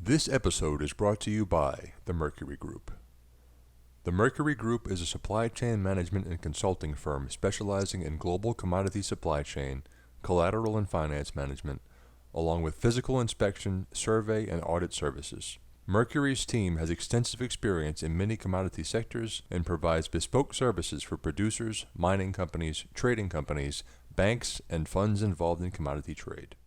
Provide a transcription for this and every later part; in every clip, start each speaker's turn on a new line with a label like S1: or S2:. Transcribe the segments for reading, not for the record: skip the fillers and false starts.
S1: This episode is brought to you by the Mercury Group. The Mercury Group is a supply chain management and consulting firm specializing in global commodity supply chain, collateral and finance management, along with physical inspection, survey, and audit services. Mercury's team has extensive experience in many commodity sectors and provides bespoke services for producers, mining companies, trading companies, banks, and funds involved in commodity trade.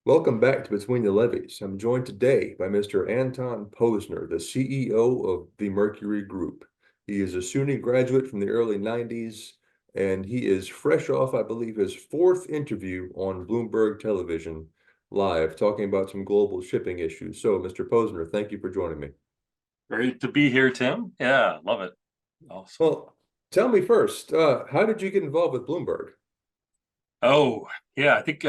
S1: Welcome back to Between the Levees. I'm joined today by Mr. Anton Posner, the CEO of the Mercury Group. He is a SUNY graduate from the early 90s, and he is fresh off, I believe, his fourth interview on Bloomberg Television Live, talking about some global shipping issues. So, Mr. Posner, thank you for joining me.
S2: Great to be here, Tim. Yeah, love it. Awesome.
S1: Well, tell me first, how did you get involved with Bloomberg?
S2: Oh, yeah, I think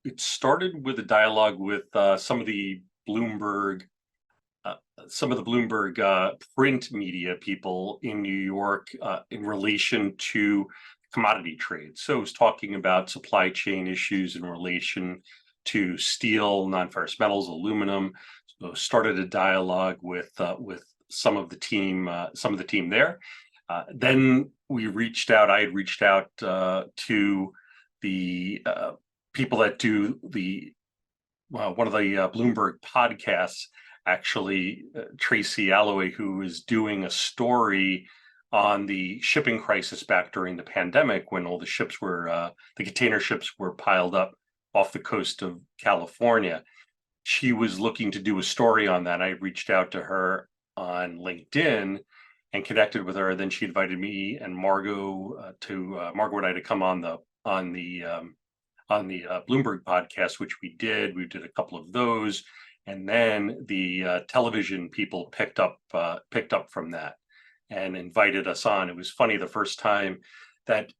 S2: it started with a dialogue with some of the Bloomberg print media people in New York in relation to commodity trade. So it was talking about supply chain issues in relation to steel, non-ferrous metals, aluminum. So started a dialogue with some of the team there. Then we reached out. I had reached out to the people that do one of the Bloomberg podcasts, actually, Tracy Alloway, who is doing a story on the shipping crisis back during the pandemic when all the ships were, the container ships were piled up off the coast of California. She was looking to do a story on that. I reached out to her on LinkedIn and connected with her. Then she invited me and Margot and I to come on the Bloomberg podcast, which we did. We did a couple of those, and then the television people picked up from that and invited us on. It was funny, the first time that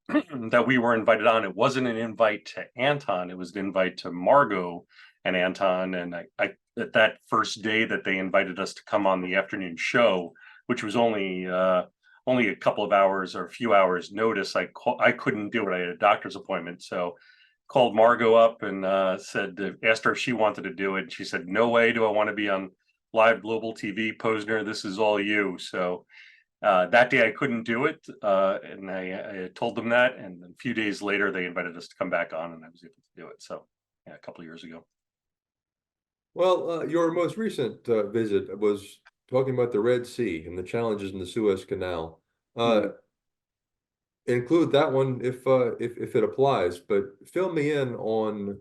S2: that we were invited on, it wasn't an invite to Anton, it was an invite to Margot and Anton. And I at that first day that they invited us to come on the afternoon show, which was only a couple of hours or a few hours notice, I couldn't do it. I had a doctor's appointment, so called Margot up and asked her if she wanted to do it. And she said, "No way do I want to be on live global TV, Posner. This is all you." So that day I couldn't do it, and I told them that. And a few days later, they invited us to come back on, and I was able to do it. So yeah, a couple of years ago.
S1: Well, your most recent visit was talking about the Red Sea and the challenges in the Suez Canal. Include that one if it applies, but fill me in on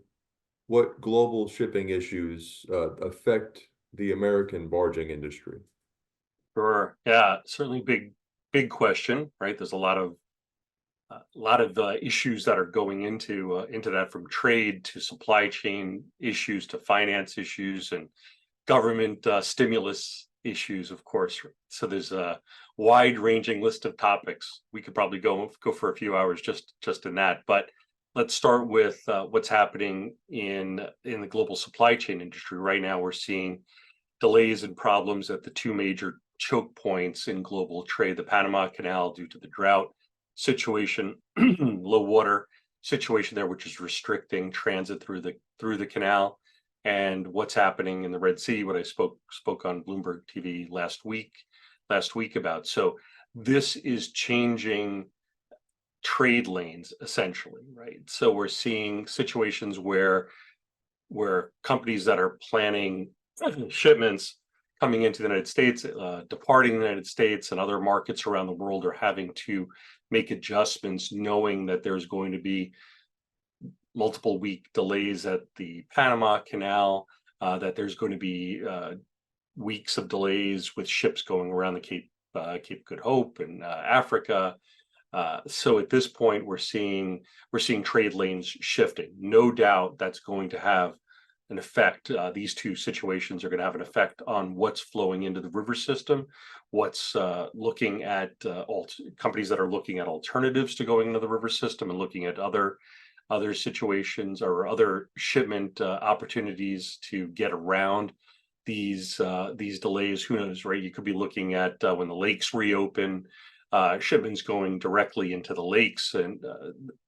S1: what global shipping issues affect the American barging industry.
S2: Sure. Yeah, certainly big question, right? There's a lot of issues that are going into that, from trade to supply chain issues to finance issues and government stimulus issues, of course. So there's a wide-ranging list of topics. We could probably go for a few hours just in that. But let's start with what's happening in the global supply chain industry right now. We're seeing delays and problems at the two major choke points in global trade: the Panama Canal due to the drought situation, low water situation there, which is restricting transit through the canal, and what's happening in the Red Sea, what I spoke on Bloomberg TV last week about. So this is changing trade lanes essentially, right? So we're seeing situations where companies that are planning shipments coming into the United States, departing the United States and other markets around the world, are having to make adjustments, knowing that there's going to be multiple week delays at the Panama Canal, that there's going to be weeks of delays with ships going around the Cape Good Hope and Africa. So at this point, we're seeing trade lanes shifting. No doubt that's going to have an effect. These two situations are going to have an effect on what's flowing into the river system, what's looking at companies that are looking at alternatives to going into the river system and looking at other situations or other shipment opportunities to get around these delays. Who knows, right? You could be looking at when the lakes reopen, shipments going directly into the lakes, and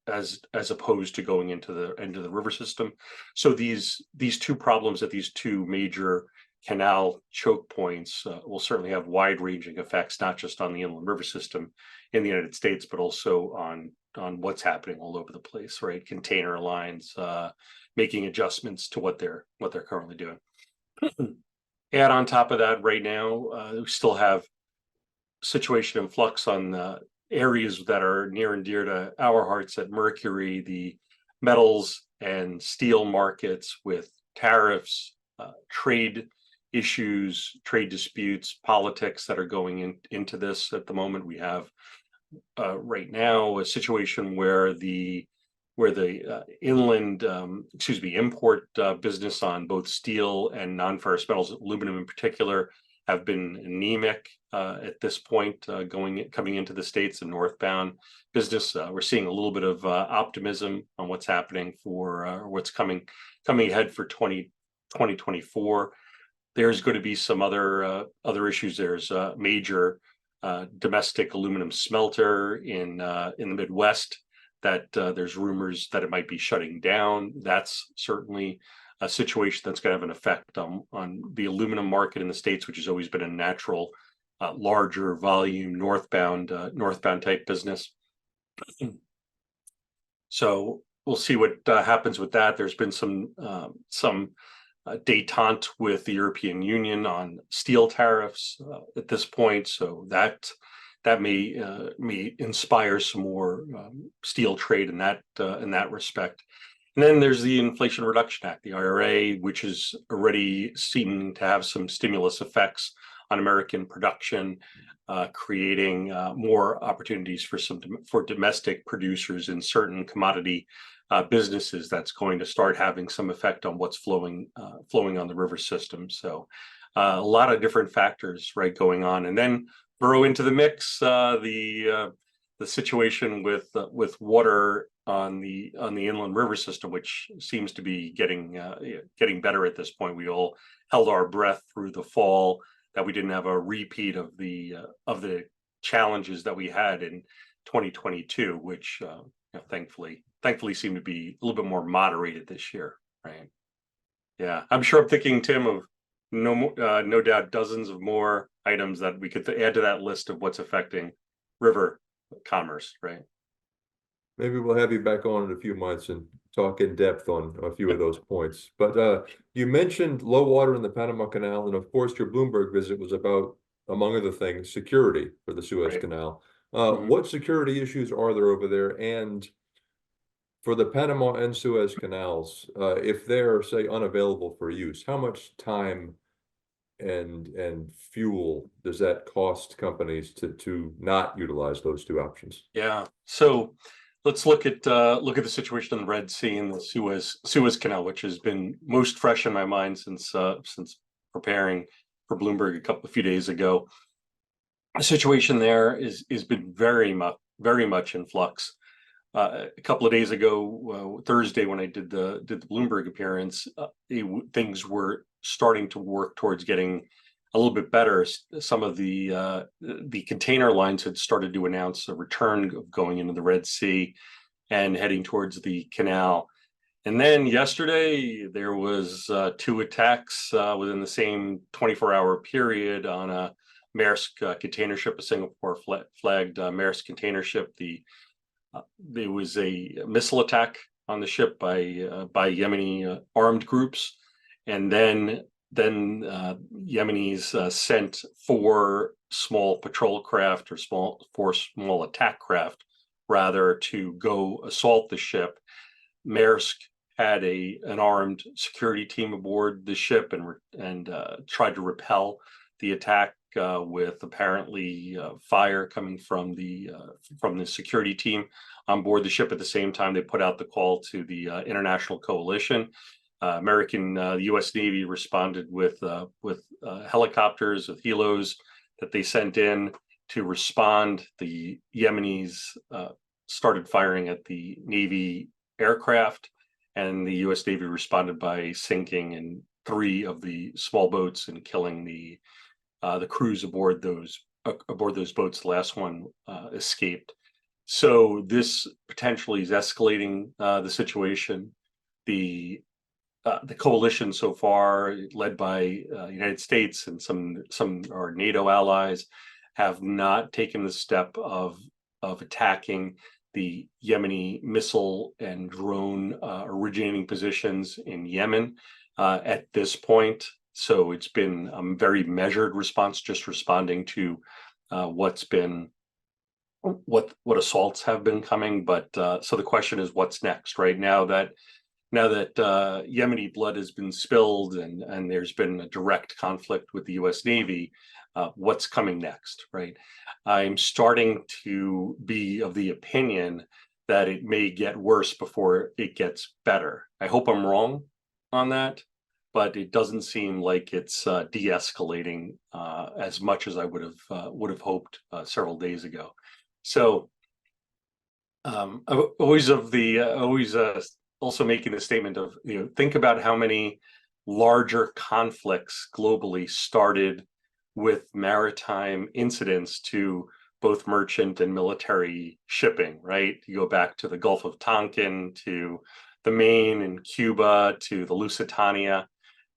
S2: as opposed to going into the river system. So these two problems at these two major canal choke points will certainly have wide-ranging effects, not just on the inland river system in the United States, but also on what's happening all over the place, right? Container lines making adjustments to what they're currently doing. Add on top of that, right now we still have situation in flux on areas that are near and dear to our hearts at Mercury, the metals and steel markets, with tariffs, trade issues, trade disputes, politics that are going into this at the moment. We have right now a situation where the inland, import business on both steel and non-ferrous metals, aluminum in particular, have been anemic at this point, coming into the States. And northbound business, we're seeing a little bit of optimism on what's happening for what's coming ahead for 2024. There's going to be some other issues. There's a major domestic aluminum smelter in the Midwest that there's rumors that it might be shutting down. That's certainly a situation that's going to have an effect on the aluminum market in the States, which has always been a natural, larger volume northbound type business. So we'll see what happens with that. There's been some détente with the European Union on steel tariffs at this point, so that may inspire some more steel trade in that respect. And then there's the Inflation Reduction Act, the IRA, which is already seeming to have some stimulus effects on American production, creating more opportunities for domestic producers in certain commodity businesses. That's going to start having some effect on what's flowing on the river system. So a lot of different factors, right, going on. And then throw into the mix the situation with water on the inland river system, which seems to be getting better at this point. We all held our breath through the fall that we didn't have a repeat of the challenges that we had in 2022, which thankfully seem to be a little bit more moderated this year, right? Yeah, I'm sure I'm thinking, Tim, of no doubt dozens of more items that we could add to that list of what's affecting river commerce, right?
S1: Maybe we'll have you back on in a few months and talk in depth on a few of those points. But you mentioned low water in the Panama Canal, and of course your Bloomberg visit was about, among other things, security for the Suez Canal. What security issues are there over there? And for the Panama and Suez canals, if they're, say, unavailable for use, how much time and fuel does that cost companies to not utilize those two options?
S2: Yeah, so let's look at the situation in the Red Sea and the Suez Canal, which has been most fresh in my mind since preparing for Bloomberg a few days ago. The situation there is been very much in flux. A couple of days ago, Thursday, when I did the Bloomberg appearance, things were starting to work towards getting a little bit better. Some of the container lines had started to announce a return of going into the Red Sea and heading towards the canal. And then yesterday there was 2 attacks within the same 24-hour period on a Maersk container ship, a Singapore flagged Maersk container ship. There was a missile attack on the ship by Yemeni armed groups, and then Yemenis sent 4 small patrol craft, or 4 small attack craft rather, to go assault the ship. Maersk had an armed security team aboard the ship and tried to repel the attack with apparently fire coming from the security team on board the ship. At the same time, they put out the call to the international coalition. The U.S. Navy responded with helicopters, with helos that they sent in to respond. The Yemenis started firing at the Navy aircraft, and the U.S. Navy responded by sinking 3 of the small boats and killing the crews aboard those aboard those boats. The last one escaped. So this potentially is escalating the situation. The coalition so far, led by United States and some our NATO allies, have not taken the step of attacking the Yemeni missile and drone originating positions in Yemen at this point. So it's been a very measured response, just responding to what assaults have been coming. But so the question is, what's next? Right now that Yemeni blood has been spilled and there's been a direct conflict with the U.S. Navy, what's coming next, right? I'm starting to be of the opinion that it may get worse before it gets better. I hope I'm wrong on that, but it doesn't seem like it's de-escalating as much as I would have hoped several days ago. So always also making the statement of, think about how many larger conflicts globally started with maritime incidents to both merchant and military shipping, right? You go back to the Gulf of Tonkin, to the Maine and Cuba, to the Lusitania,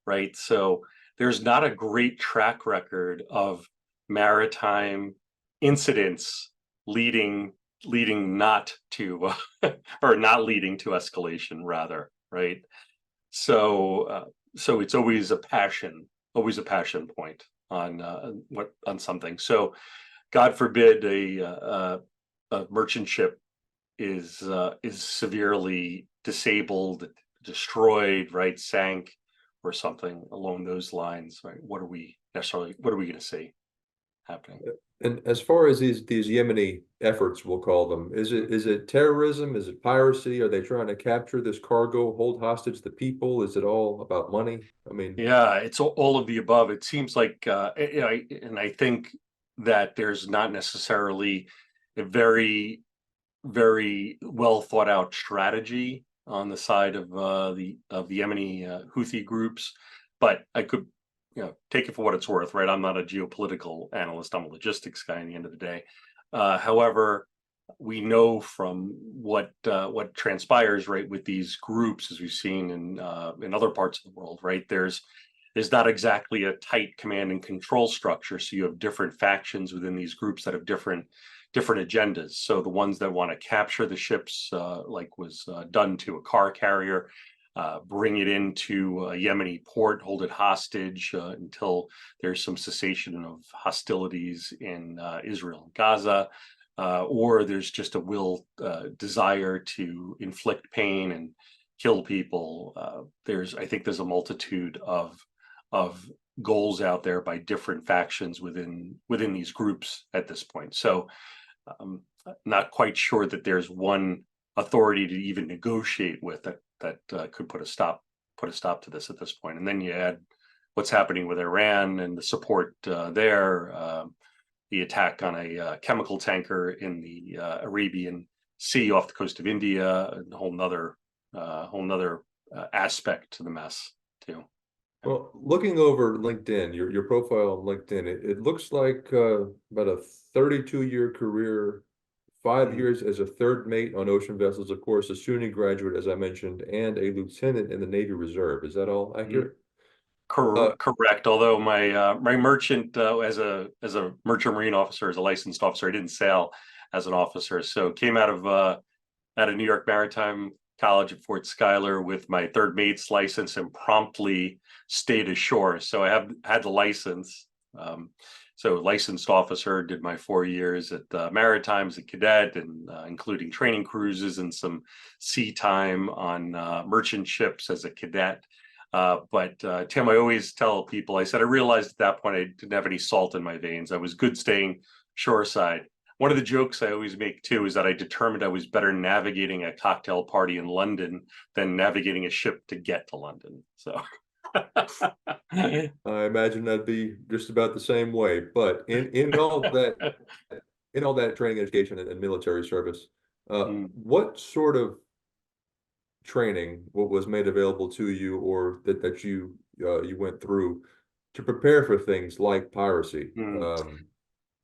S2: right? So there's not a great track record of maritime incidents leading not to or not leading to escalation, rather, right? So it's always a passion point on something. So God forbid a merchant ship is severely disabled, destroyed, right, sank, or something along those lines, right? What are we going to see happening?
S3: And as far as these Yemeni efforts, we'll call them, is it terrorism? Is it piracy? Are they trying to capture this cargo, hold hostage the people? Is it all about money? I mean,
S2: yeah, it's all of the above. It seems like, and I think that there's not necessarily a very, very well thought out strategy on the side of the Yemeni Houthi groups, but I could take it for what it's worth, right? I'm not a geopolitical analyst. I'm a logistics guy in the end of the day. However, we know from what transpires, right, with these groups, as we've seen in other parts of the world, right? There's not exactly a tight command and control structure. So you have different factions within these groups that have different agendas. So the ones that want to capture the ships, like was done to a car carrier, bring it into a Yemeni port, hold it hostage until there's some cessation of hostilities in Israel and Gaza, or there's just a desire to inflict pain and kill people. I think there's a multitude of goals out there by different factions within these groups at this point. So not quite sure that there's one authority to even negotiate with that could put a stop to this at this point. And then you add what's happening with Iran and the support there, the attack on a chemical tanker in the Arabian Sea off the coast of India, a whole nother aspect to the mess too.
S3: well, looking over LinkedIn, your profile on LinkedIn, it looks like about a 32-year career, 5 years as a third mate on ocean vessels, of course, a SUNY graduate, as I mentioned, and a lieutenant in the Navy Reserve. Is that all accurate?
S2: Correct. Although my merchant as a merchant marine officer, as a licensed officer, I didn't sail as an officer. So came out of New York Maritime College at Fort Schuyler with my third mate's license and promptly stayed ashore. So I had the license. So licensed officer, did my 4 years at Maritime as a cadet, and including training cruises and some sea time on merchant ships as a cadet. But Tim, I always tell people, I said, I realized at that point I didn't have any salt in my veins. I was good staying shoreside. One of the jokes I always make too is that I determined I was better navigating a cocktail party in London than navigating a ship to get to London. So
S3: I imagine that'd be just about the same way. But in all that training, education, and military service, what sort of training was made available to you, or that you went through to prepare for things like piracy?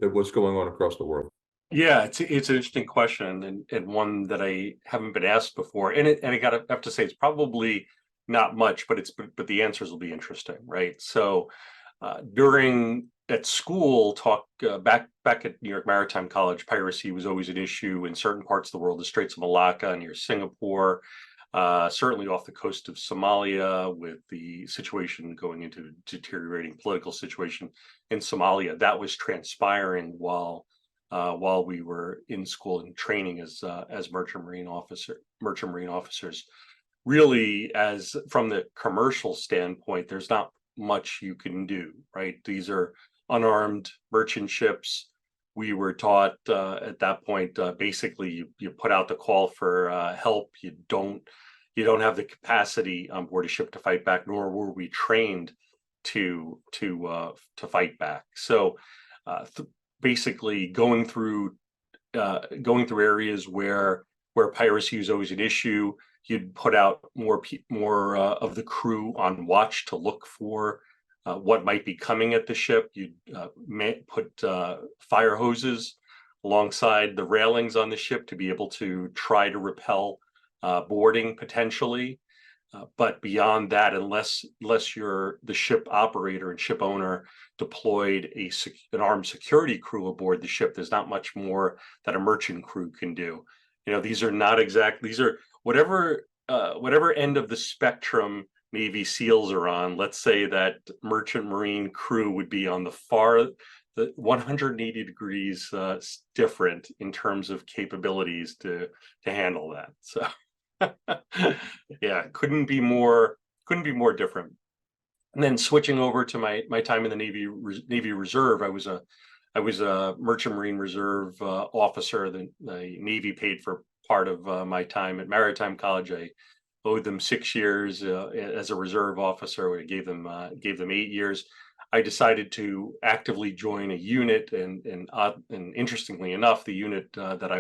S3: at what's going on across the world?
S2: Yeah, it's an interesting question, and one that I haven't been asked before. And I have to say it's probably not much, but the answers will be interesting, right? So during at school back at New York Maritime College, piracy was always an issue in certain parts of the world, the Straits of Malacca near Singapore, certainly off the coast of Somalia, with the situation going into deteriorating political situation in Somalia. That was transpiring while we were in school and training as merchant marine officers. Really, as from the commercial standpoint, there's not much you can do, right? These are unarmed merchant ships. We were taught at that point, basically, you put out the call for help. You don't have the capacity on board a ship to fight back, nor were we trained to fight back. So basically going through areas where piracy is always an issue. You'd put out more of the crew on watch to look for what might be coming at the ship. You'd put fire hoses alongside the railings on the ship to be able to try to repel boarding potentially. But beyond that, unless you're the ship operator and ship owner deployed an armed security crew aboard the ship, there's not much more that a merchant crew can do. These are whatever end of the spectrum Navy SEALs are on. Let's say that merchant marine crew would be on the 180 degrees different in terms of capabilities to handle that. So yeah, couldn't be more different. And then switching over to my time in the Navy Reserve, I was a Merchant Marine Reserve officer. The Navy paid for part of my time at Maritime College. I owed them 6 years as a reserve officer. I gave them 8 years. I decided to actively join a unit, and interestingly enough, the unit that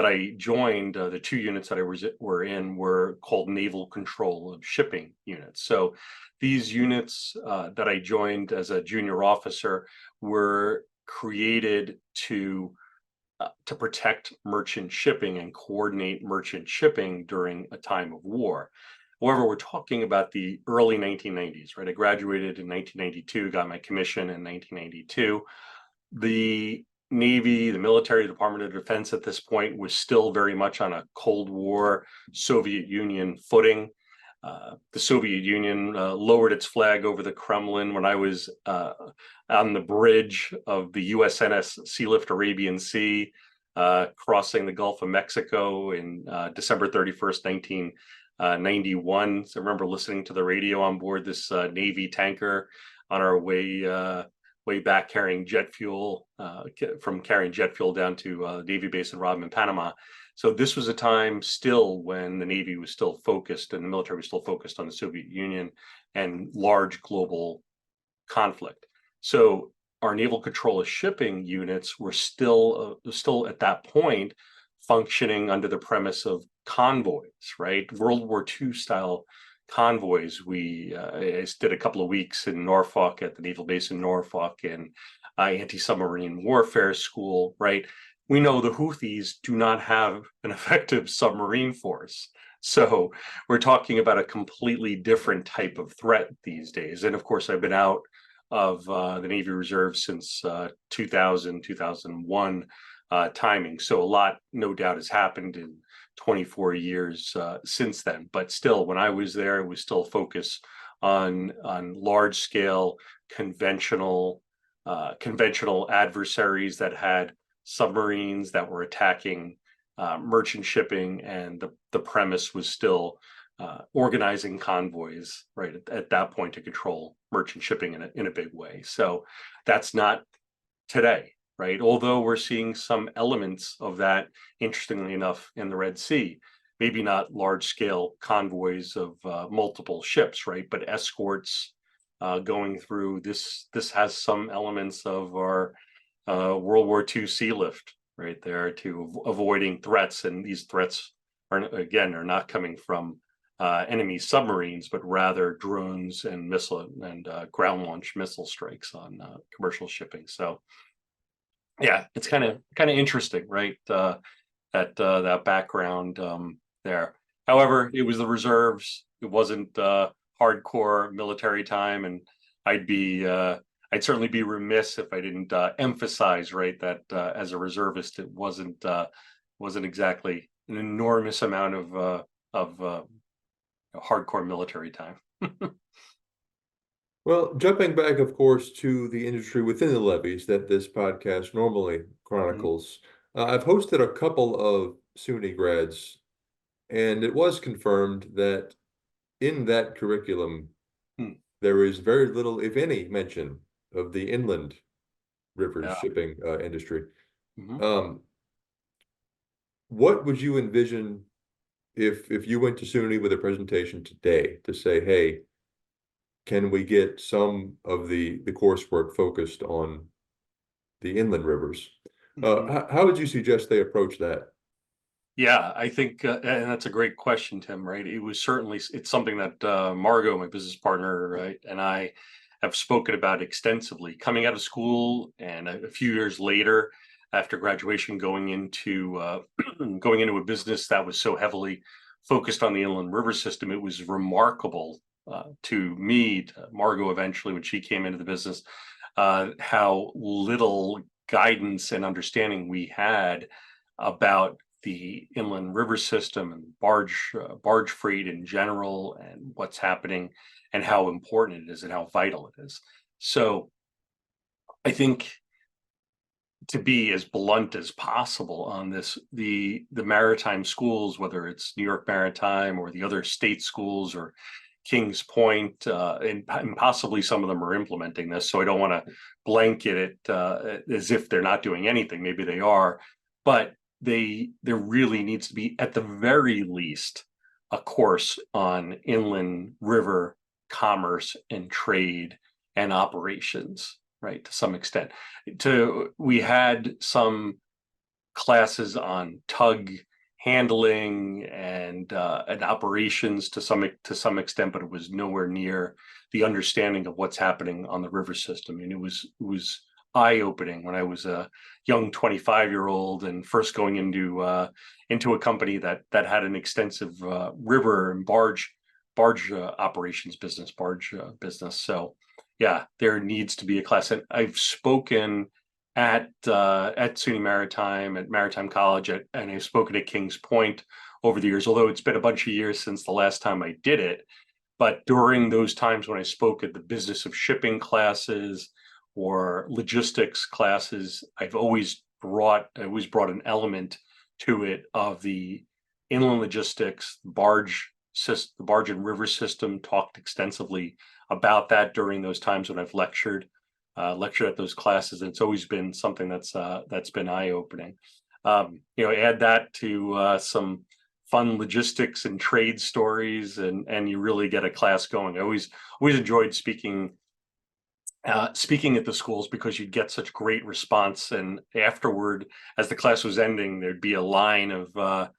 S2: I joined, the 2 units that were in were called Naval Control of Shipping units. So these units that I joined as a junior officer were created to protect merchant shipping and coordinate merchant shipping during a time of war. However, we're talking about the early 1990s, right? I graduated in 1992, got my commission in 1992. The Navy, the military, Department of Defense at this point was still very much on a Cold War Soviet Union footing. The Soviet Union lowered its flag over the Kremlin when I was on the bridge of the USNS Sealift Arabian Sea, crossing the Gulf of Mexico in December 31st, 1991. So I remember listening to the radio on board this Navy tanker on our way back, carrying jet fuel, carrying jet fuel down to Navy base in Rodman, Panama. So this was a time still when the Navy was still focused and the military was still focused on the Soviet Union and large global conflict. So our naval control of shipping units were still at that point functioning under the premise of convoys, right? World War II style convoys. I did a couple of weeks in Norfolk at the naval base in Norfolk and anti-submarine warfare school, right? We know the Houthis do not have an effective submarine force. So we're talking about a completely different type of threat these days. And of course, I've been out of the Navy Reserve since 2000, 2001 timing. So a lot, no doubt, has happened in 24 years since then. But still, when I was there, it was still focused on large scale conventional adversaries that had submarines that were attacking merchant shipping, and the premise was still organizing convoys, right, at that point to control merchant shipping in a big way. So that's not today, right? Although we're seeing some elements of that, interestingly enough, in the Red Sea. Maybe not large scale convoys of multiple ships, right, but escorts going through. This has some elements of our World War II sea lift right there, to avoiding threats. And these threats are not coming from enemy submarines, but rather drones and missile and ground launch missile strikes on commercial shipping. So yeah, it's kind of interesting, right? That background there. However, it was the reserves. It wasn't hardcore military time, and I'd be I'd certainly be remiss if I didn't emphasize, right, that as a reservist, it wasn't exactly an enormous amount of hardcore military time.
S3: Well, jumping back, of course, to the industry within the levees that this podcast normally chronicles, I've hosted a couple of SUNY grads, and it was confirmed that in that curriculum,
S2: Hmm.
S3: there is very little, if any, mention of the inland rivers
S2: Yeah.
S3: shipping industry.
S2: Mhm.
S3: Um, what would you envision if you went to SUNY with a presentation today to say, hey, can we get some of the coursework focused on the inland rivers?
S2: Mhm.
S3: How would you suggest they approach that?
S2: Yeah, I think, and that's a great question, Tim. Right? It was certainly it's something that Margot, my business partner, right, and I have spoken about extensively. Coming out of school, and a few years later, after graduation, going into going into a business that was so heavily focused on the inland river system, it was remarkable to me, to Margot, eventually when she came into the business, how little guidance and understanding we had about the inland river system and barge freight in general, and what's happening and how important it is and how vital it is. So I think, to be as blunt as possible on this, the maritime schools, whether it's New York Maritime or the other state schools or Kings Point, and possibly some of them are implementing this. So I don't want to blanket it as if they're not doing anything. Maybe they are, but there really needs to be, at the very least, a course on inland river commerce and trade and operations, right? To some extent, we had some classes on tug handling and operations to some extent, but it was nowhere near the understanding of what's happening on the river system. And it was eye-opening when I was a young 25-year-old and first going into a company that had an extensive river and barge operations business, barge business. So yeah, there needs to be a class. And I've spoken at SUNY Maritime, at Maritime College, and I've spoken at Kings Point over the years, although it's been a bunch of years since the last time I did it. But during those times when I spoke at the business of shipping classes or logistics classes, I've always brought an element to it of the inland logistics, the barge and river system. Talked extensively about that during those times when I've lectured at those classes. And it's always been something that's been eye-opening. Add that to some fun logistics and trade stories, and you really get a class going. I always enjoyed speaking at the schools because you'd get such great response. And afterward, as the class was ending, there'd be a line of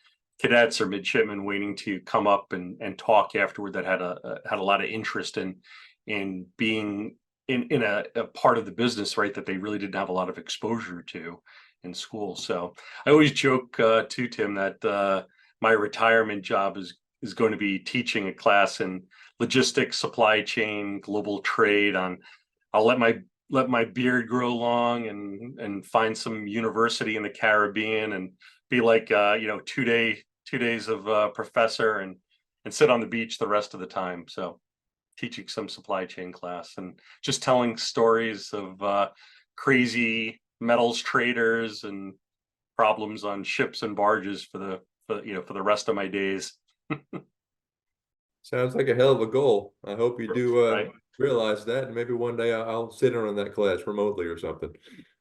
S2: cadets or midshipmen waiting to come up and talk afterward, that had a lot of interest in being in a part of the business, right, that they really didn't have a lot of exposure to in school. So I always joke too, Tim, that my retirement job is going to be teaching a class in logistics, supply chain, global trade. I'll let my beard grow long and find some university in the Caribbean and be like 2 days of professor and sit on the beach the rest of the time. So teaching some supply chain class and just telling stories of crazy metals traders and problems on ships and barges for the rest of my days.
S3: Sounds like a hell of a goal. I hope you do
S2: Right?
S3: realize that, and maybe one day I'll sit in on that class remotely or something.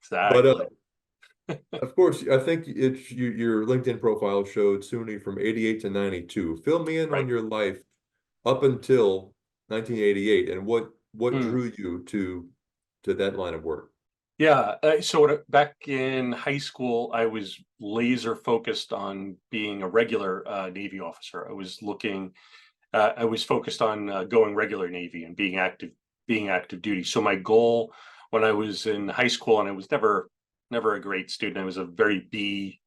S3: But
S2: Exactly.
S3: of course, I think your LinkedIn profile showed SUNY from 88 to 92. Fill me in on
S2: Right.
S3: your life up until 1988, and what
S2: Hmm.
S3: drew you to that line of work.
S2: Yeah. So back in high school, I was laser focused on being a regular Navy officer. I was focused on going regular Navy and being active duty. So my goal when I was in high school, and I was never never a great student. I was a very B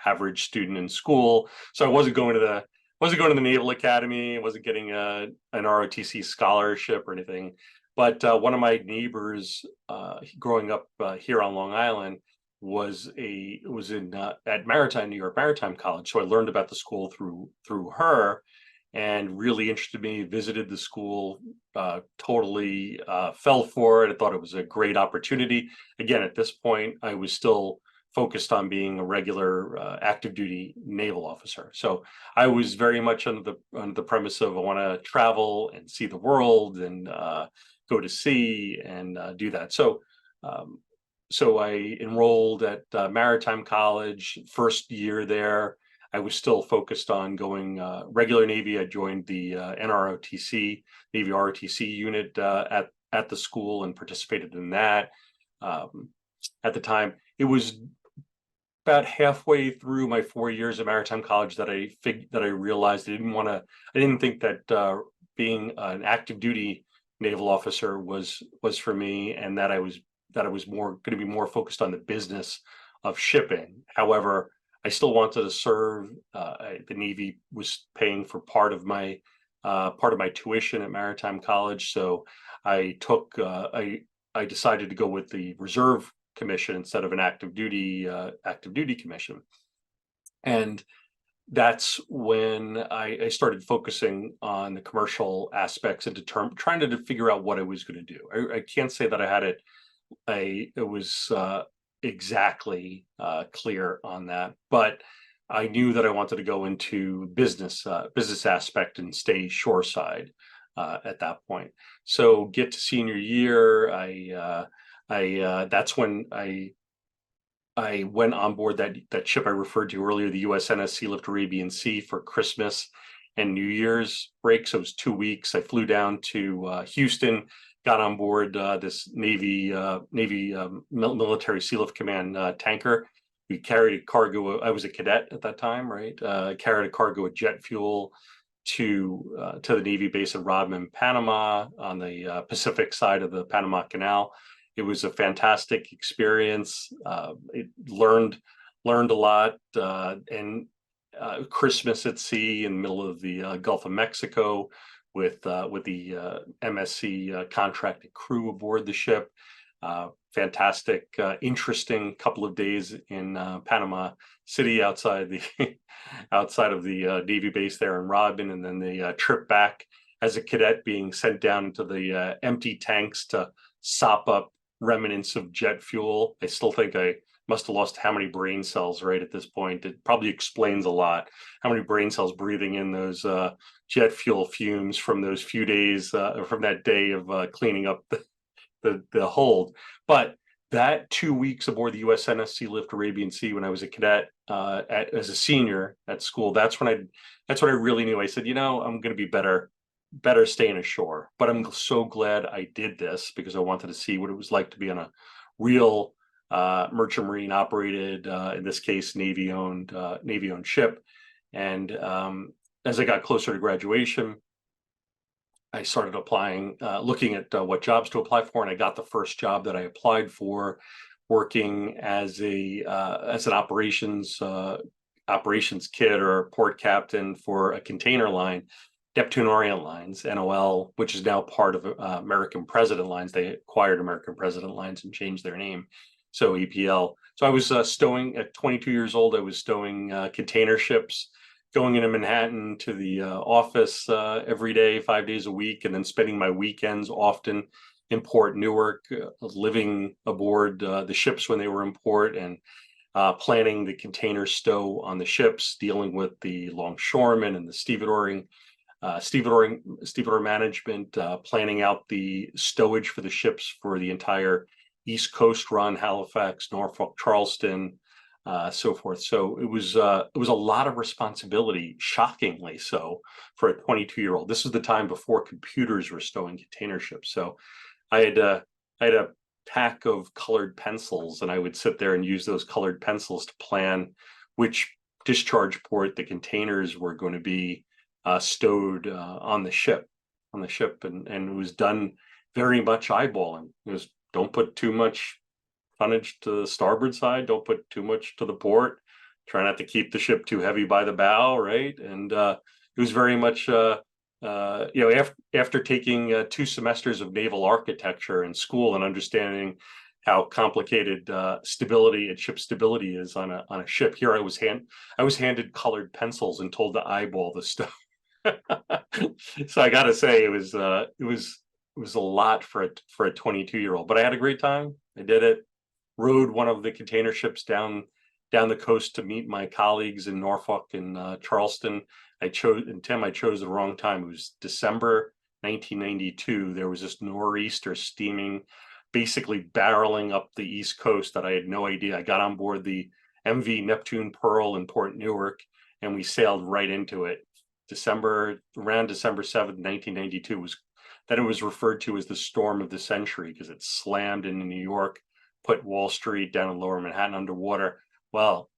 S2: average student in school. So I wasn't going to the Naval Academy. I wasn't getting an ROTC scholarship or anything. But one of my neighbors growing up here on Long Island was at Maritime, New York Maritime College. So I learned about the school through her, and really interested me. Visited the school, totally fell for it. I thought it was a great opportunity. Again, at this point, I was still focused on being a regular active duty naval officer. So I was very much under the premise of I want to travel and see the world and go to sea and do that. So so I enrolled at Maritime College. First year there, I was still focused on going regular Navy. I joined the NROTC, Navy ROTC unit at the school and participated in that. At the time, it was about halfway through my 4 years at Maritime College that I realized I didn't think that being an active duty naval officer was for me, and that I was more going to be more focused on the business of shipping. However, I still wanted to serve. The Navy was paying for part of my tuition at Maritime College, so I decided to go with the reserve commission instead of an active duty commission. And that's when I started focusing on the commercial aspects and trying to figure out what I was going to do. I can't say that I had it. It was exactly clear on that, but I knew that I wanted to go into business aspect and stay shoreside at that point. So get to senior year, that's when I went on board that ship I referred to earlier, the USNS Sealift Arabian Sea, for Christmas and New Year's break. So it was 2 weeks. I flew down to Houston, got on board this Navy Military Sealift Command tanker. We carried a cargo. I was a cadet at that time, right? Carried a cargo of jet fuel to the Navy base in Rodman, Panama, on the Pacific side of the Panama Canal. It was a fantastic experience. It learned a lot, and Christmas at sea in the middle of the Gulf of Mexico with the MSC contracted crew aboard the ship. Fantastic, interesting couple of days in Panama City outside of the Navy base there in Rodman, and then the trip back as a cadet, being sent down into the empty tanks to sop up remnants of jet fuel. I still think I must have lost how many brain cells right at this point. It probably explains a lot, how many brain cells breathing in those jet fuel fumes from those few days, from that day of cleaning up the hold. But that 2 weeks aboard the USNS Sealift Arabian Sea, when I was a cadet as a senior at school, that's when I really knew. I said, I'm going to be better staying ashore. But I'm so glad I did this, because I wanted to see what it was like to be on a real merchant marine operated, in this case, Navy owned ship. And as I got closer to graduation, I started applying, looking at what jobs to apply for, and I got the first job that I applied for, working as an operations kit or port captain for a container line, Neptune Orient Lines, NOL, which is now part of American President Lines. They acquired American President Lines and changed their name, so EPL. So I was stowing at 22 years old. I was stowing container ships, going into Manhattan to the office every day, 5 days a week, and then spending my weekends often in Port Newark, living aboard the ships when they were in port, and planning the container stow on the ships, dealing with the longshoremen and the stevedoring management, planning out the stowage for the ships for the entire East Coast run, Halifax, Norfolk, Charleston, so forth. So it was a lot of responsibility, shockingly so, for a 22-year-old. This was the time before computers were stowing container ships. So I had a pack of colored pencils, and I would sit there and use those colored pencils to plan which discharge port the containers were going to be stowed on the ship, and it was done very much eyeballing. It was, don't put too much tonnage to the starboard side. Don't put too much to the port. Try not to keep the ship too heavy by the bow, right? And it was very much, after taking 2 semesters of naval architecture in school and understanding how complicated stability and ship stability is on a ship. Here I was handed colored pencils and told to eyeball the stuff. So I got to say, it was a lot for a 22-year-old, but I had a great time. I did it. Rode one of the container ships down the coast to meet my colleagues in Norfolk and Charleston. I chose the wrong time. It was December 1992. There was this nor'easter steaming, basically barreling up the East Coast that I had no idea. I got on board the MV Neptune Pearl in Port Newark, and we sailed right into it. Around December 7th, 1992 it was referred to as the storm of the century, because it slammed into New York, put Wall Street down in Lower Manhattan underwater. Well,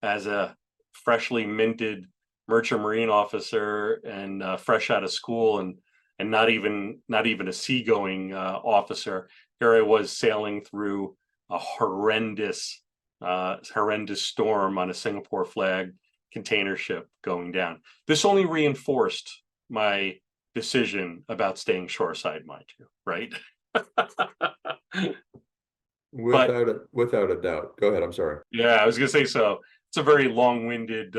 S2: as a freshly minted merchant marine officer and fresh out of school and not even a seagoing officer, here I was sailing through a horrendous storm on a Singapore flag container ship going down. This only reinforced my decision about staying shoreside, mind you, right?
S3: Without a doubt. Go ahead. I'm sorry.
S2: Yeah, I was gonna say, so it's a very long-winded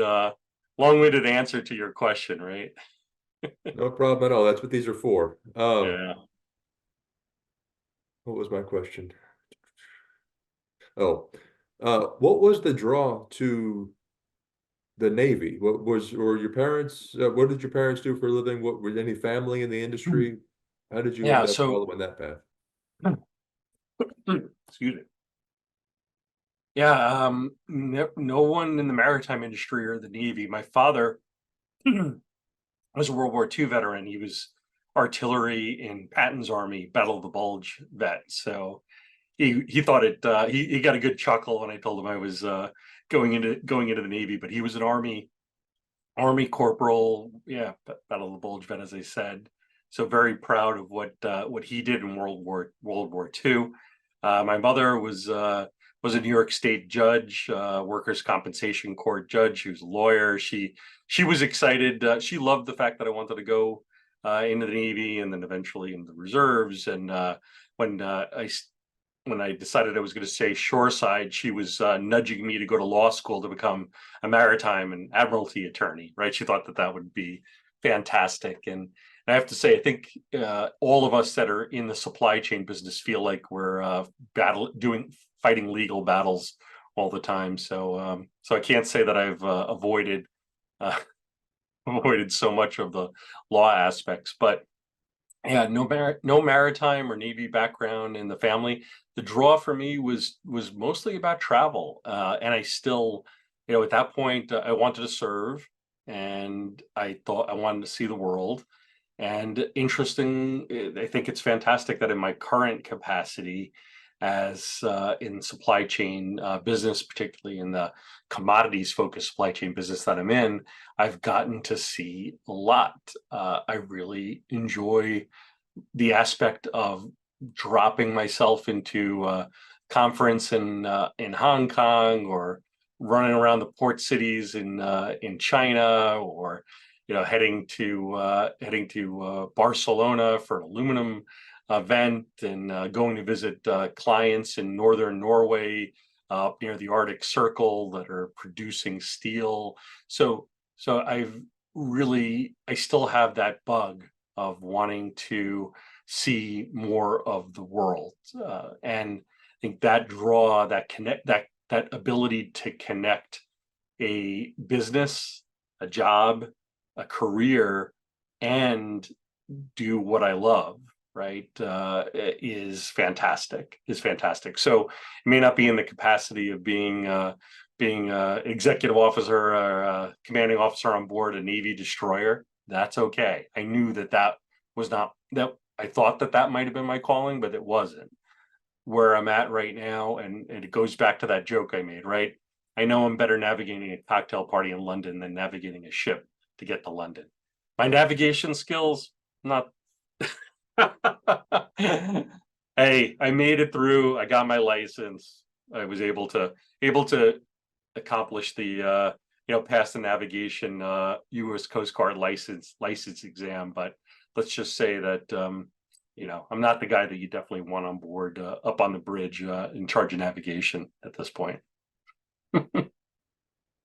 S2: answer to your question, right?
S3: No problem at all. That's what these are for.
S2: Yeah.
S3: What was my question? Oh, what was the draw to the Navy? Or your parents, what did your parents do for a living? What was any family in the industry? How did you end up following that path?
S2: Excuse me. Yeah, no one in the maritime industry or the Navy. My father was a World War II veteran. He was artillery in Patton's Army, Battle of the Bulge vet. So he thought it. He got a good chuckle when I told him I was going into the Navy. But he was an Army corporal. Yeah, Battle of the Bulge vet, as I said. So very proud of what he did in World War II. My mother was a New York State judge, workers' compensation court judge. She was a lawyer. She was excited. She loved the fact that I wanted to go into the Navy and then eventually into the reserves. And when I decided I was going to stay shoreside, she was nudging me to go to law school to become a maritime and admiralty attorney. Right? She thought that would be fantastic. And I have to say, I think all of us that are in the supply chain business feel like we're fighting legal battles all the time. So I can't say that I've avoided so much of the law aspects, but yeah, no maritime or Navy background in the family. The draw for me was mostly about travel, and I still, at that point, I wanted to serve, and I thought I wanted to see the world. And interesting, I think it's fantastic that in my current capacity as in supply chain business, particularly in the commodities focused supply chain business that I'm in, I've gotten to see a lot. I really enjoy the aspect of dropping myself into a conference in Hong Kong, or running around the port cities in China, or heading to Barcelona for an aluminum event, and going to visit clients in northern Norway, up near the Arctic Circle, that are producing steel. So I still have that bug of wanting to see more of the world, and I think that draw, that ability to connect a business, a job, a career, and do what I love, right, is fantastic. So it may not be in the capacity of being executive officer or commanding officer on board a Navy destroyer. That's okay. I knew that was not that. I thought that might have been my calling, but it wasn't. Where I'm at right now, and it goes back to that joke I made, right? I know I'm better navigating a cocktail party in London than navigating a ship to get to London. My navigation skills, not Hey, I made it through. I got my license. I was able to accomplish the pass the navigation U.S. Coast Guard license exam. But let's just say that I'm not the guy that you definitely want on board up on the bridge in charge of navigation at this point.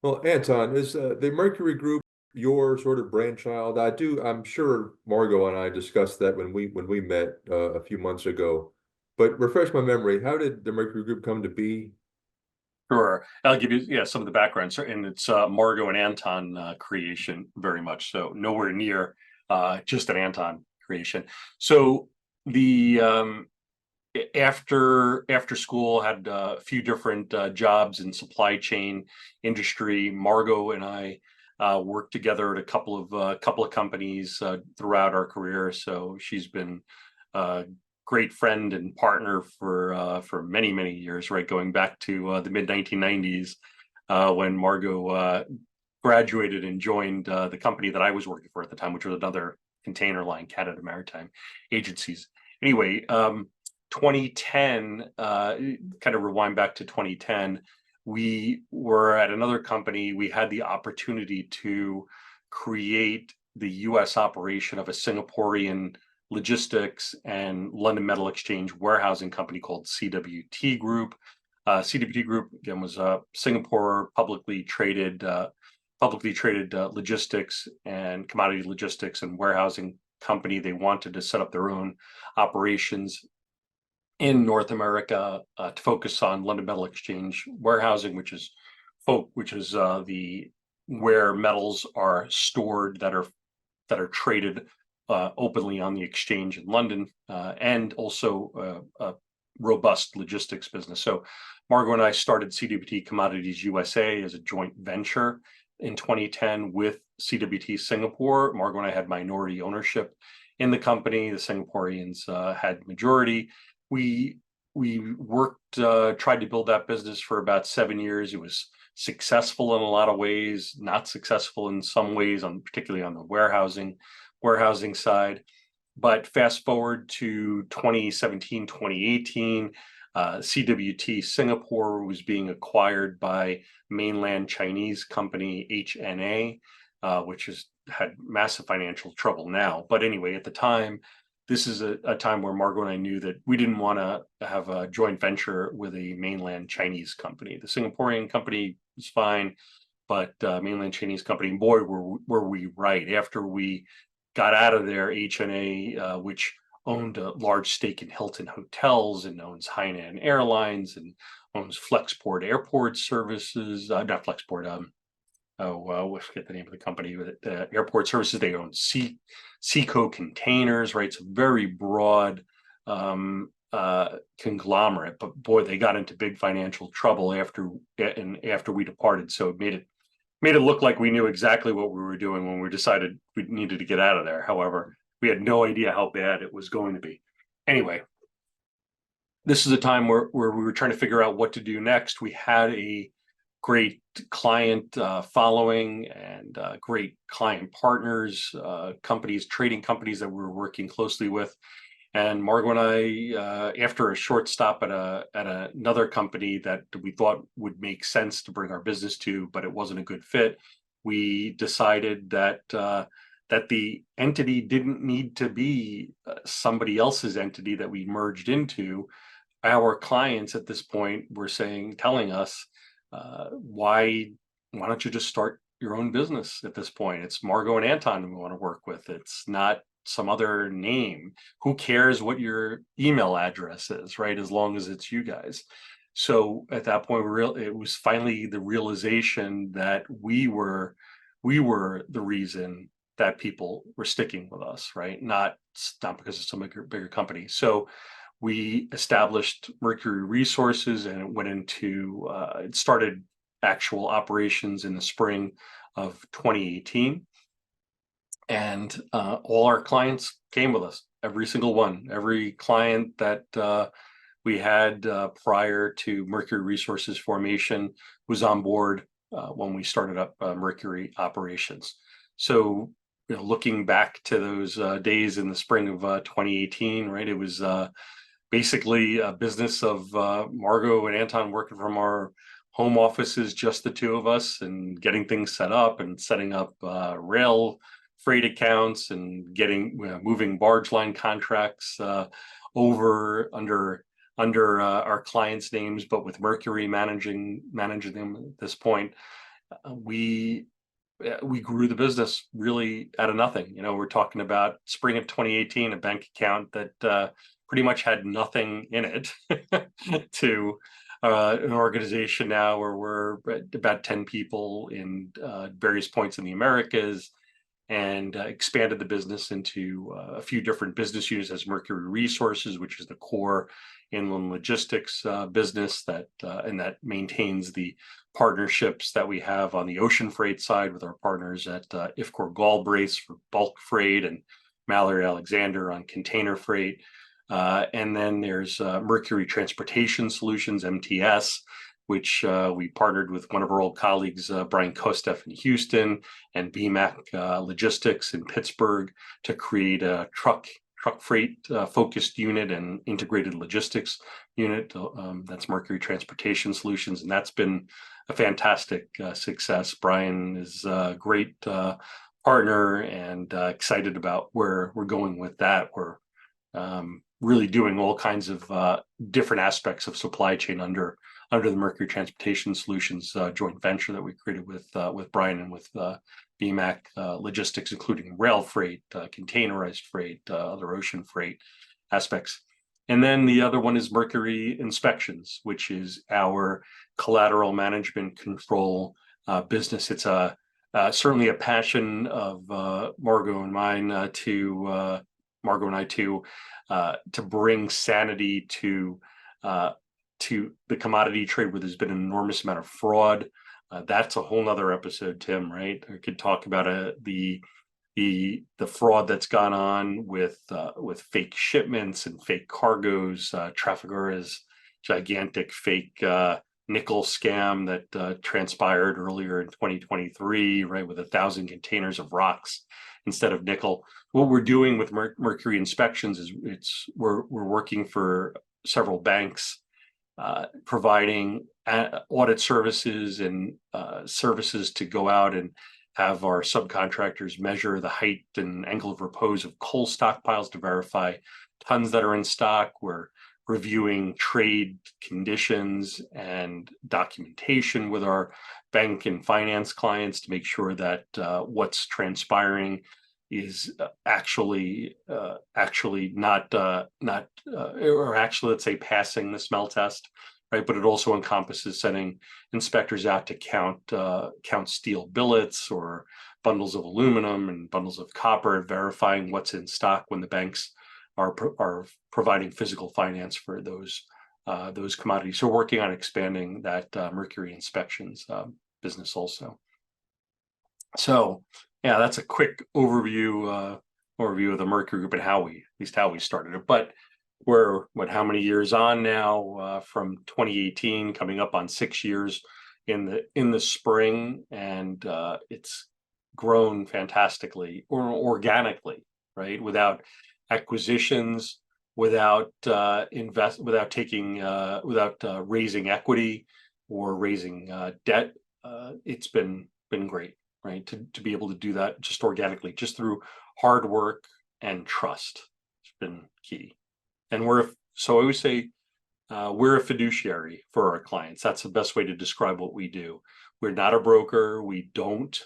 S3: Well, Anton, is the Mercury Group your sort of brainchild? I'm sure Margot and I discussed that when we met a few months ago. But refresh my memory, how did the Mercury Group come to be?
S2: Sure, I'll give you some of the background. So, and it's Margot and Anton creation, very much so. Nowhere near just an Anton creation. So the after school, had a few different jobs in supply chain industry. Margot and I worked together at a couple of companies throughout our career. So she's been a great friend and partner for many years, right, going back to the mid 1990s when Margot graduated and joined the company that I was working for at the time, which was another container line, Canada Maritime Agencies. Anyway, 2010, kind of rewind back to 2010, we were at another company. We had the opportunity to create the US operation of a Singaporean logistics and London Metal Exchange warehousing company called CWT Group. CWT Group, again, was a Singapore publicly traded logistics and commodity logistics and warehousing company. They wanted to set up their own operations in North America to focus on London Metal Exchange warehousing, which is the where metals are stored that are traded openly on the exchange in London, and also a robust logistics business. So Margot and I started CWT Commodities USA as a joint venture in 2010 with CWT Singapore. Margot and I had minority ownership in the company. The Singaporeans had majority. We worked, tried to build that business for about 7 years. It was successful in a lot of ways, not successful in some ways, particularly on the warehousing side. But fast forward to 2017, 2018, CWT Singapore was being acquired by mainland Chinese company HNA, which had massive financial trouble now. But anyway, at the time, this is a time where Margot and I knew that we didn't want to have a joint venture with a mainland Chinese company. The Singaporean company was fine, but mainland Chinese company, boy, were we right. After we got out of there, HNA, which owned a large stake in Hilton Hotels and owns Hainan Airlines and owns Flexport Airport Services, not Flexport, I forget the name of the company, but airport services. They own Seaco Containers, right? It's a very broad conglomerate, but boy, they got into big financial trouble after we departed. So it made it look like we knew exactly what we were doing when we decided we needed to get out of there. However, we had no idea how bad it was going to be. Anyway, this is a time where we were trying to figure out what to do next. We had a great client following and great client partners, trading companies that we were working closely with. And Margot and I, after a short stop at another company that we thought would make sense to bring our business to, but it wasn't a good fit, we decided that the entity didn't need to be somebody else's entity that we merged into. Our clients at this point were telling us, why don't you just start your own business at this point? It's Margot and Anton we want to work with. It's not some other name. Who cares what your email address is, right? As long as it's you guys. So at that point, it was finally the realization that we were the reason that people were sticking with us, right? Not because it's some bigger company. So we established Mercury Resources, and it started actual operations in the spring of 2018. And all our clients came with us, every single one. Every client that we had prior to Mercury Resources formation was on board when we started up Mercury operations. So, looking back to those days in the spring of 2018, right, it was basically a business of Margot and Anton working from our home offices, just the two of us, and getting things set up and setting up rail freight accounts and getting moving barge line contracts over under our clients' names, but with Mercury managing them at this point. We grew the business really out of nothing. We're talking about spring of 2018, a bank account that pretty much had nothing in it to an organization now where we're about 10 people in various points in the Americas, and expanded the business into a few different business units as Mercury Resources, which is the core inland logistics business that maintains the partnerships that we have on the ocean freight side with our partners at IFCOR Galbraith for bulk freight and Mallory Alexander on container freight. And then there's Mercury Transportation Solutions, MTS, which we partnered with one of our old colleagues, Brian Kosteff in Houston, and BMAC Logistics in Pittsburgh to create a truck freight focused unit and integrated logistics unit. That's Mercury Transportation Solutions, and that's been a fantastic success. Brian is a great partner, and excited about where we're going with that. We're really doing all kinds of different aspects of supply chain under the Mercury Transportation Solutions joint venture that we created with Brian and with BMAC Logistics, including rail freight, containerized freight, other ocean freight aspects. And then the other one is Mercury Inspections, which is our collateral management control business. It's certainly a passion of Margot and mine Margot and I to bring sanity to the commodity trade, where there's been an enormous amount of fraud. That's a whole nother episode, Tim, right? I could talk about the fraud that's gone on with fake shipments and fake cargoes, Trafigura's gigantic fake nickel scam that transpired earlier in 2023, right, with 1,000 containers of rocks instead of nickel. What we're doing with Mercury Inspections is we're working for several banks, providing audit services and services to go out and have our subcontractors measure the height and angle of repose of coal stockpiles to verify tons that are in stock. We're reviewing trade conditions and documentation with our bank and finance clients to make sure that what's transpiring is actually not or actually, let's say, passing the smell test, right? But it also encompasses sending inspectors out to count steel billets or bundles of aluminum and bundles of copper, verifying what's in stock when the banks are providing physical finance for those commodities. So we're working on expanding that Mercury Inspections business also. So yeah, that's a quick overview of the Mercury Group and how we started it. But we're how many years on now, from 2018, coming up on 6 years in the spring, and it's grown fantastically or organically, right? Without acquisitions, without raising equity or raising debt. It's been great, right? To be able to do that just organically, just through hard work and trust. It's been key. And so I always say we're a fiduciary for our clients. That's the best way to describe what we do. We're not a broker. We don't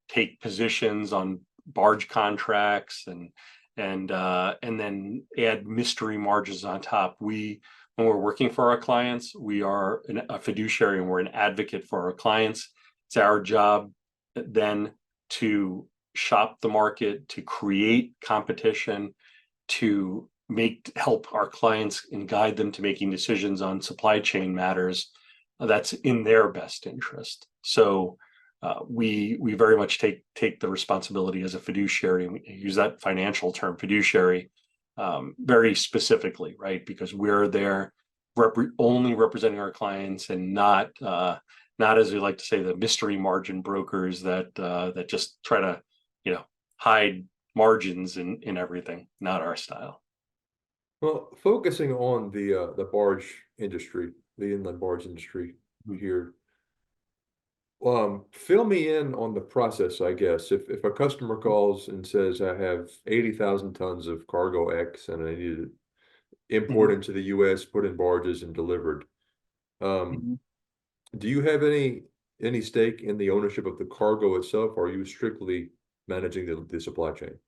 S2: take positions on barge contracts and then add mystery margins on top. When we're working for our clients, we are a fiduciary and we're an advocate for our clients. It's our job then to shop the market, to create competition, to help our clients and guide them to making decisions on supply chain matters that's in their best interest. So we very much take the responsibility as a fiduciary, and we use that financial term fiduciary very specifically, right? Because we're there only representing our clients, and not as we like to say, the mystery margin brokers that just try to hide margins in everything. Not our style.
S3: Well, focusing on the barge industry, the inland barge industry here. Fill me in on the process, I guess. If a customer calls and says, I have 80,000 tons of cargo X and I need it import
S2: Mhm.
S3: into the US, put in barges and delivered. Um,
S2: Mhm.
S3: do you have any stake in the ownership of the cargo itself, or are you strictly managing the supply chain?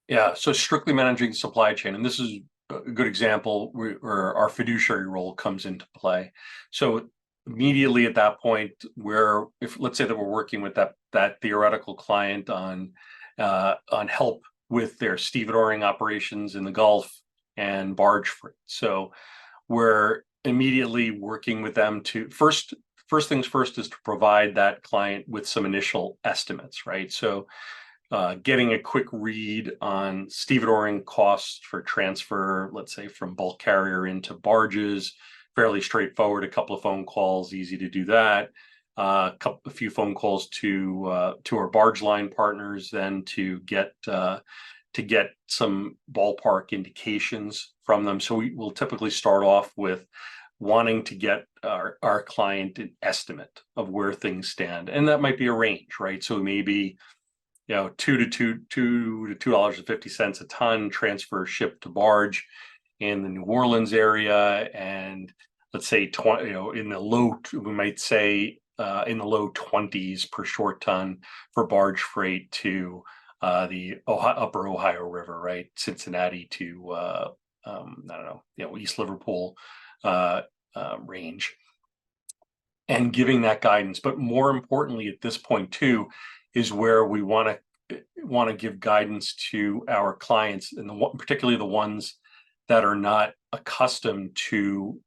S2: Yeah, so strictly managing supply chain, and this is a good example where our fiduciary role comes into play. So immediately at that point, where if let's say that we're working with that theoretical client on help with their stevedoring operations in the Gulf and barge freight. So we're immediately working with them to first things first is to provide that client with some initial estimates, right? So getting a quick read on stevedoring costs for transfer, let's say from bulk carrier into barges, fairly straightforward. A couple of phone calls, easy to do that. A few phone calls to our barge line partners, then to get some ballpark indications from them. So we will typically start off with wanting to get our client an estimate of where things stand, and that might be a range, right? So maybe $2 to $2.50 a ton transfer ship to barge in the New Orleans area, and let's say 20, in the low, we might say in the low 20s per short ton for barge freight to the upper Ohio River, right? Cincinnati to I don't know, East Liverpool range, and giving that guidance. But more importantly, at this point too, is where we want to give guidance to our clients, and particularly the ones that are not accustomed to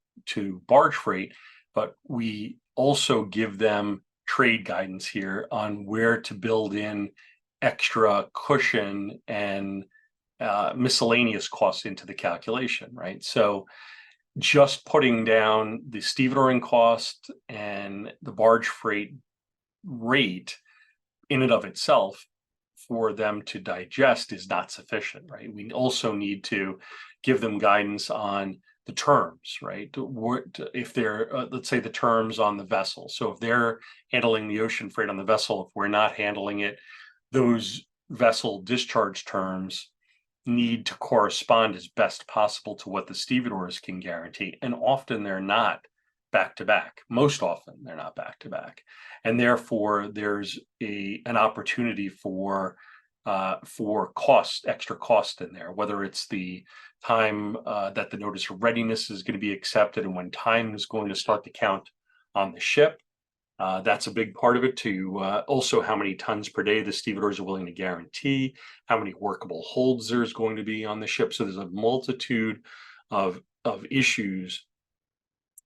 S2: barge freight, but we also give them trade guidance here on where to build in extra cushion and miscellaneous costs into the calculation, right? So just putting down the stevedoring cost and the barge freight rate in and of itself for them to digest is not sufficient, right? We also need to give them guidance on the terms, right? If they're, let's say, the terms on the vessel. So if they're handling the ocean freight on the vessel, if we're not handling it, those vessel discharge terms need to correspond as best possible to what the stevedores can guarantee. And often they're not back to back. Most often they're not back to back. And therefore there's an opportunity for extra cost in there, whether it's the time that the notice of readiness is going to be accepted and when time is going to start to count on the ship. That's a big part of it too. Also, how many tons per day the stevedores are willing to guarantee, how many workable holds there's going to be on the ship. So there's a multitude of issues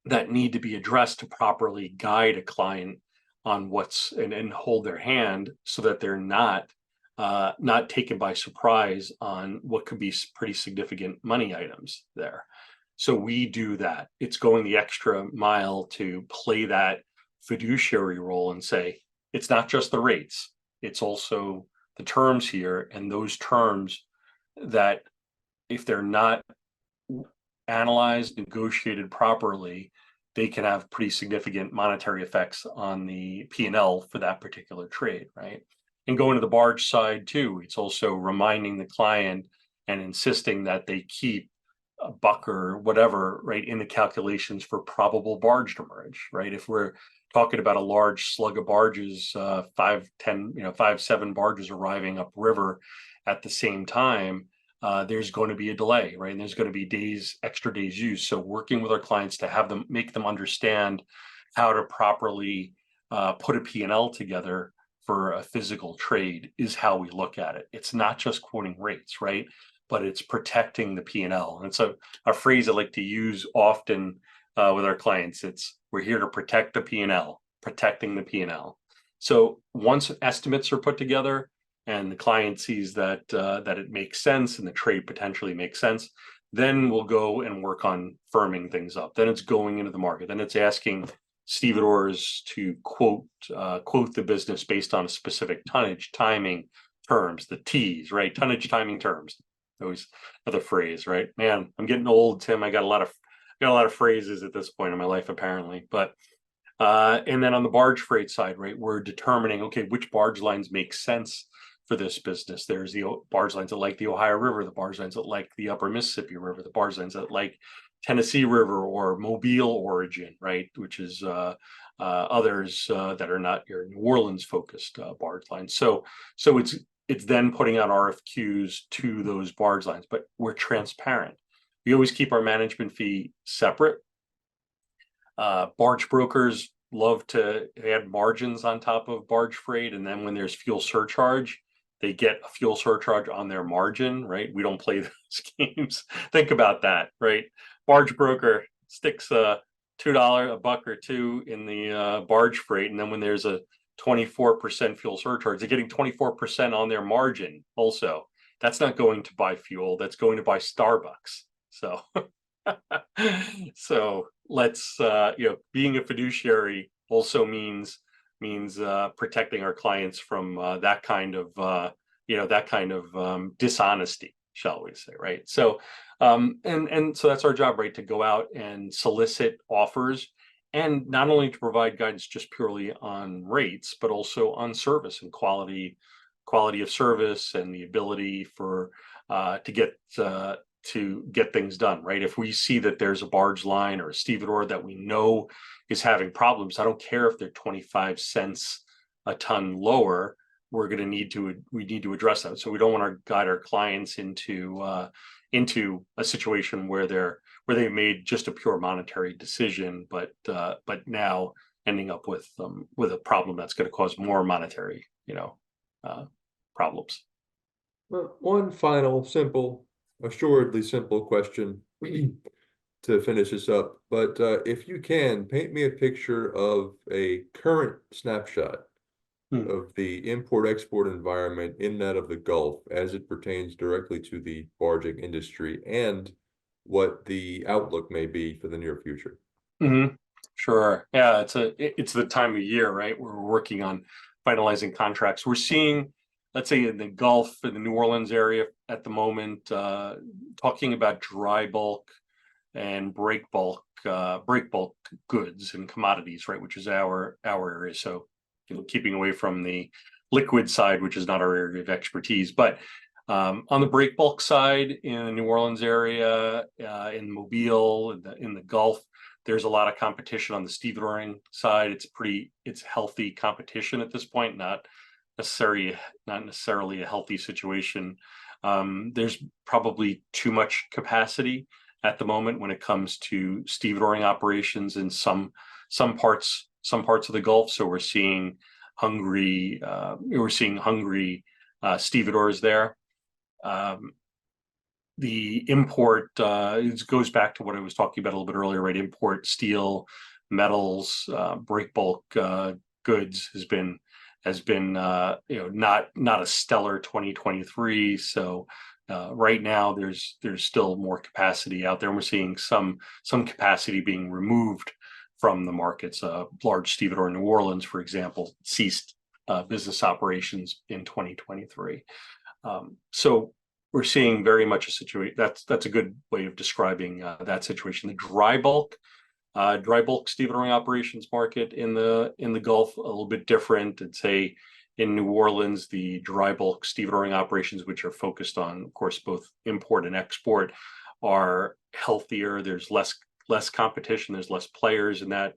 S2: that need to be addressed to properly guide a client on what's and hold their hand so that they're not taken by surprise on what could be pretty significant money items there. So we do that. It's going the extra mile to play that fiduciary role and say, it's not just the rates, it's also the terms here. And those terms that, if they're not analyzed, negotiated properly, they can have pretty significant monetary effects on the P&L for that particular trade, right? And going to the barge side too, it's also reminding the client and insisting that they keep a buck or whatever, right, in the calculations for probable barge demurrage, right? If we're talking about a large slug of barges, 7 barges arriving upriver at the same time, there's going to be a delay, right? And there's going to be extra days used. So working with our clients to make them understand how to properly put a P&L together for a physical trade is how we look at it. It's not just quoting rates, right? But it's protecting the P&L. And so a phrase I like to use often with our clients, we're here to protect the P&L, protecting the P&L. So once estimates are put together and the client sees that it makes sense and the trade potentially makes sense, then we'll go and work on firming things up. Then it's going into the market. Then it's asking stevedores to quote the business based on a specific tonnage, timing, terms, the T's, right? Tonnage, timing, terms. Always another phrase, right? Man, I'm getting old, Tim. I got a lot of phrases at this point in my life, apparently. But and then on the barge freight side, right, we're determining, okay, which barge lines make sense for this business. There's the barge lines that like the Ohio River, the barge lines that like the Upper Mississippi River, the barge lines that like Tennessee River or Mobile origin, right, which is others that are not your New Orleans focused barge lines. So it's then putting out RFQs to those barge lines, but we're transparent. We always keep our management fee separate. Barge brokers love to add margins on top of barge freight, and then when there's fuel surcharge, they get a fuel surcharge on their margin, right? We don't play those games. Think about that, right? Barge broker sticks $2, a buck or two in the barge freight, and then when there's a 24% fuel surcharge, they're getting 24% on their margin also. That's not going to buy fuel, that's going to buy Starbucks. So so let's being a fiduciary also means protecting our clients from that kind of dishonesty, shall we say, right? So and so that's our job, right, to go out and solicit offers, and not only to provide guidance just purely on rates, but also on service and quality of service and the ability for to get things done, right? If we see that there's a barge line or a stevedore that we know is having problems, I don't care if they're 25 cents a ton lower, we need to address that. So we don't want to guide our clients into a situation where they made just a pure monetary decision, but now ending up with a problem that's going to cause more monetary problems.
S3: Well, one final assuredly simple question to finish this up, but if you can paint me a picture of a current snapshot of the import-export environment in that of the Gulf as it pertains directly to the barging industry, and what the outlook may be for the near future.
S2: Mm-hmm. Sure. Yeah, it's the time of year, right? We're working on finalizing contracts. We're seeing, let's say in the Gulf, in the New Orleans area at the moment, talking about dry bulk and break bulk goods and commodities, right, which is our area. So, keeping away from the liquid side, which is not our area of expertise. But on the break bulk side in the New Orleans area, in Mobile, in the Gulf, there's a lot of competition on the stevedoring side. It's healthy competition at this point, not necessarily a healthy situation. There's probably too much capacity at the moment when it comes to stevedoring operations in some parts of the Gulf. So we're seeing hungry stevedores there. The import goes back to what I was talking about a little bit earlier, right? Import steel, metals, break bulk goods has been not a stellar 2023. So right now there's still more capacity out there, and we're seeing some capacity being removed from the markets. Large stevedore in New Orleans, for example, ceased business operations in 2023. So we're seeing very much a situation that's a good way of describing that situation. The dry bulk stevedoring operations market in the Gulf, a little bit different. I'd say in New Orleans, the dry bulk stevedoring operations, which are focused on, of course, both import and export, are healthier. There's less competition. There's less players in that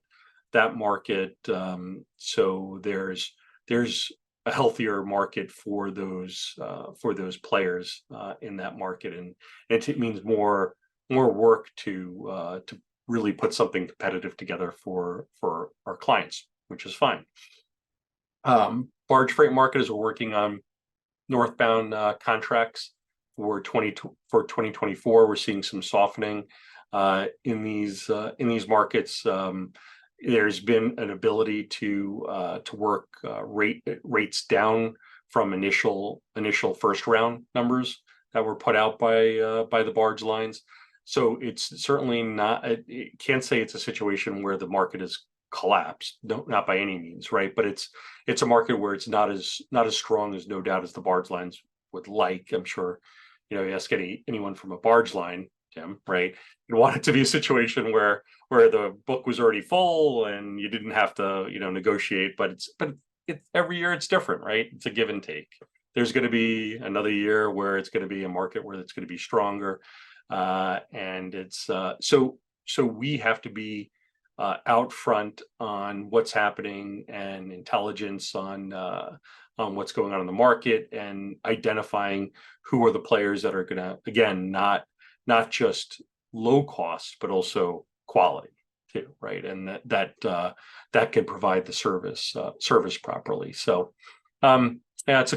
S2: market. So there's a healthier market for those players in that market, and it means more work to really put something competitive together for our clients, which is fine. Barge freight market is working on northbound contracts for 2024. We're seeing some softening in these markets. There's been an ability to work rates down from initial first round numbers that were put out by the barge lines. So it's certainly not. It can't say it's a situation where the market has collapsed. No, not by any means, right? But it's a market where it's not as strong as, no doubt, as the barge lines would like. I'm sure you ask anyone from a barge line, Tim, right? You want it to be a situation where the book was already full and you didn't have to, negotiate. But it's every year it's different, right? It's a give and take. There's going to be another year where it's going to be a market where it's going to be stronger, and it's so we have to be out front on what's happening and intelligence on what's going on in the market, and identifying who are the players that are going to, again, not just low cost, but also quality too, right? And that can provide the service properly. So yeah, it's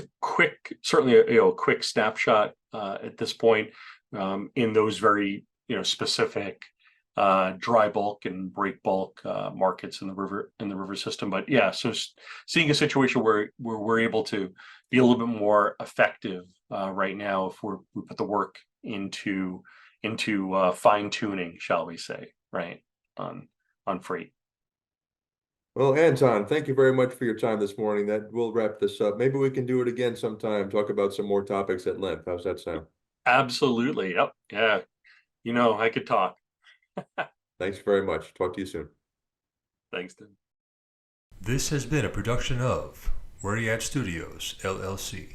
S2: certainly a quick snapshot at this point in those very specific dry bulk and break bulk markets in the river system. But yeah, so seeing a situation where we're able to be a little bit more effective right now if we put the work into fine tuning, shall we say, right, on freight.
S3: Well, Anton, thank you very much for your time this morning. That will wrap this up. Maybe we can do it again sometime, talk about some more topics at length. How's that sound?
S2: Absolutely. Yep. Yeah. I could talk.
S3: Thanks very much. Talk to you soon.
S2: Thanks, Tim.
S1: This has been a production of Where You At Studios, LLC.